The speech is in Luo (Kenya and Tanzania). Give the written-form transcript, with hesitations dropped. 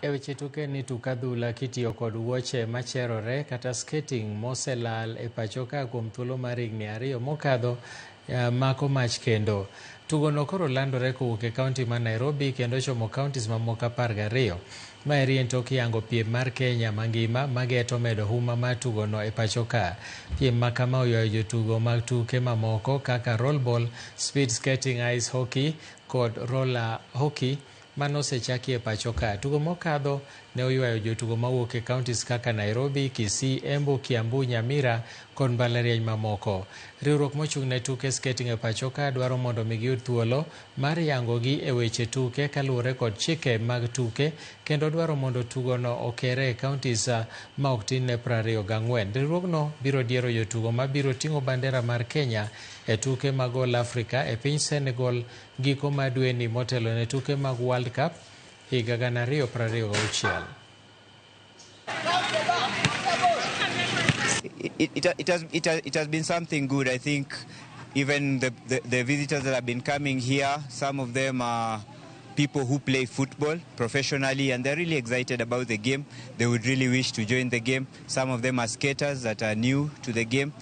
E weche tuke ni tuk adhula kitiyo kod wuoche macherore kata skating moselal e pachoka kuom thuolo mar higni 2 mokadho mako mach kendo. Tugono koro landore kowuok e kaunti ma Nairobi kendo chomo kauntis mamoko 12. Maeri en tok yango piem mar Kenya mangima mageto medo huma mar tugono e pachoka. Piem makama oywayo jotugo mag tuke mamoko kaka rollball, speed skating, ice hockey kod roller hockey manosechaki e pachoka. Tugo mokadho ne oywayo jotugo mawuok e kauntis kaka Nairobi, Kisii, Embu, Kiambu, Nyamira kod mbalariany mamoko. Riwruok mochung' ne tuke skating e pachoka dwaro mondo mi giyud thuolo mar yangogi e weche tuke kaluwore kod chike mag tuke kendo dwaro mondo tugono okere e kauntis ma ok tin ne 24. Riwruogno biro diero jotugo mabiro ting'o bandera mar Kenya e tuke mag All Africa e piny Senegal giko ma dweni motelo ne tuke mag World Cup higa 2026. It has been something good. I think even the visitors that have been coming here, some of them are people who play football professionally and they're really excited about the game. They would really wish to join the game. Some of them are skaters that are new to the game.